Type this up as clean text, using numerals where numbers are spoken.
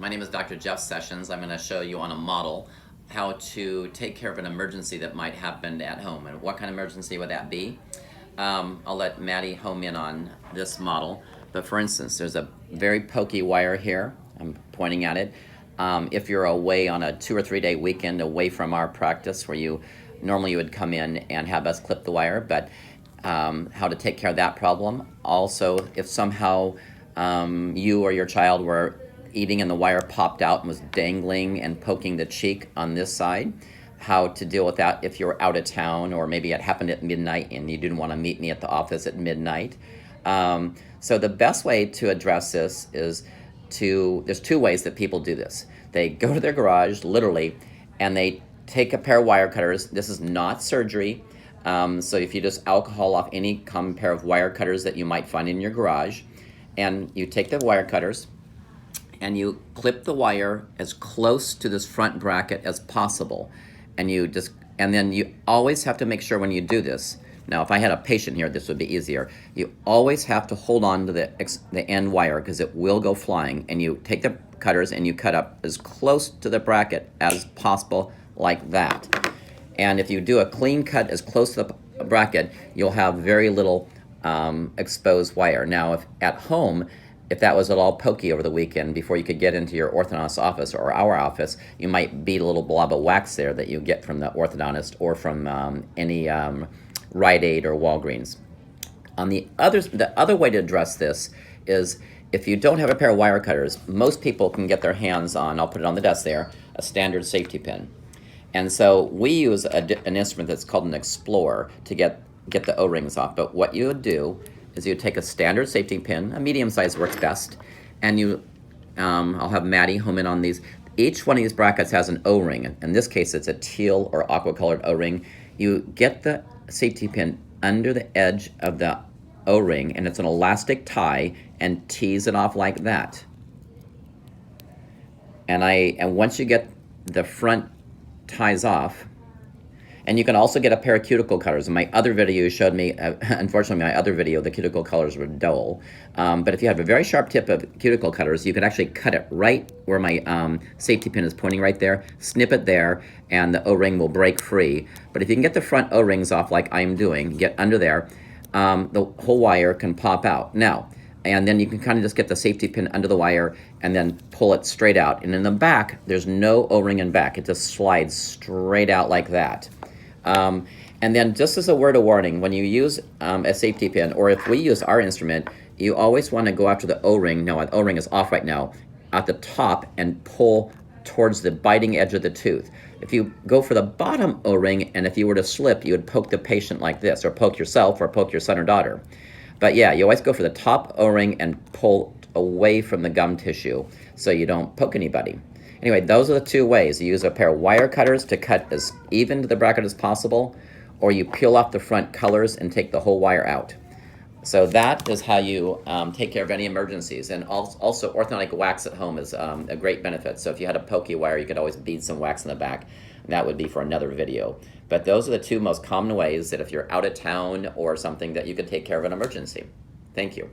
My name is Dr. Jeff Sessions. I'm going to show you on a model how to take care of an emergency that might happen at home. And what kind of emergency would that be? I'll let Maddie home in on this model. But for instance, there's a very pokey wire here. I'm pointing at it. If you're away on a 2 or 3 day weekend away from our practice where normally you would come in and have us clip the wire, but how to take care of that problem. Also, if somehow you or your child were eating and the wire popped out and was dangling and poking the cheek on this side, how to deal with that if you're out of town, or maybe it happened at midnight and you didn't want to meet me at the office at midnight. So the best way to address this is there's two ways that people do this. They go to their garage, literally, and they take a pair of wire cutters. This is not surgery. So if you just alcohol off any common pair of wire cutters that you might find in your garage, and you take the wire cutters and you clip the wire as close to this front bracket as possible. And then you always have to make sure when you do this, now if I had a patient here, this would be easier. You always have to hold on to the end wire because it will go flying, and you take the cutters and you cut up as close to the bracket as possible, like that. And if you do a clean cut as close to the bracket, you'll have very little exposed wire. Now, if at home, if that was at all pokey over the weekend before you could get into your orthodontist office or our office, you might beat a little blob of wax there that you get from the orthodontist or from any Rite Aid or Walgreens. The other way to address this is if you don't have a pair of wire cutters, most people can get their hands on, I'll put it on the desk there, a standard safety pin. And so we use an instrument that's called an Explorer to get the O-rings off. But what you would do is you take a standard safety pin, a medium size works best, and I'll have Maddie home in on these. Each one of these brackets has an O-ring. In this case, it's a teal or aqua colored O-ring. You get the safety pin under the edge of the O-ring, and it's an elastic tie, and tease it off like that. And once you get the front ties off, and you can also get a pair of cuticle cutters. In my other video, you showed me, unfortunately, my other video, the cuticle cutters were dull. But if you have a very sharp tip of cuticle cutters, you can actually cut it right where my safety pin is pointing right there, snip it there, and the O-ring will break free. But if you can get the front O-rings off like I'm doing, get under there, the whole wire can pop out. Now, and then you can kind of just get the safety pin under the wire and then pull it straight out. And in the back, there's no O-ring in back. It just slides straight out like that. And then just as a word of warning, when you use a safety pin, or if we use our instrument, you always want to go after the O-ring. No, the O-ring is off right now, at the top, and pull towards the biting edge of the tooth. If you go for the bottom O-ring, and if you were to slip, you would poke the patient like this, or poke yourself, or poke your son or daughter. But yeah, you always go for the top O-ring and pull away from the gum tissue so you don't poke anybody. Anyway, those are the two ways. You use a pair of wire cutters to cut as even to the bracket as possible, or you peel off the front colors and take the whole wire out. So that is how you take care of any emergencies. And also orthodontic wax at home is a great benefit. So if you had a pokey wire, you could always bead some wax in the back. And that would be for another video. But those are the two most common ways that if you're out of town or something that you could take care of an emergency. Thank you.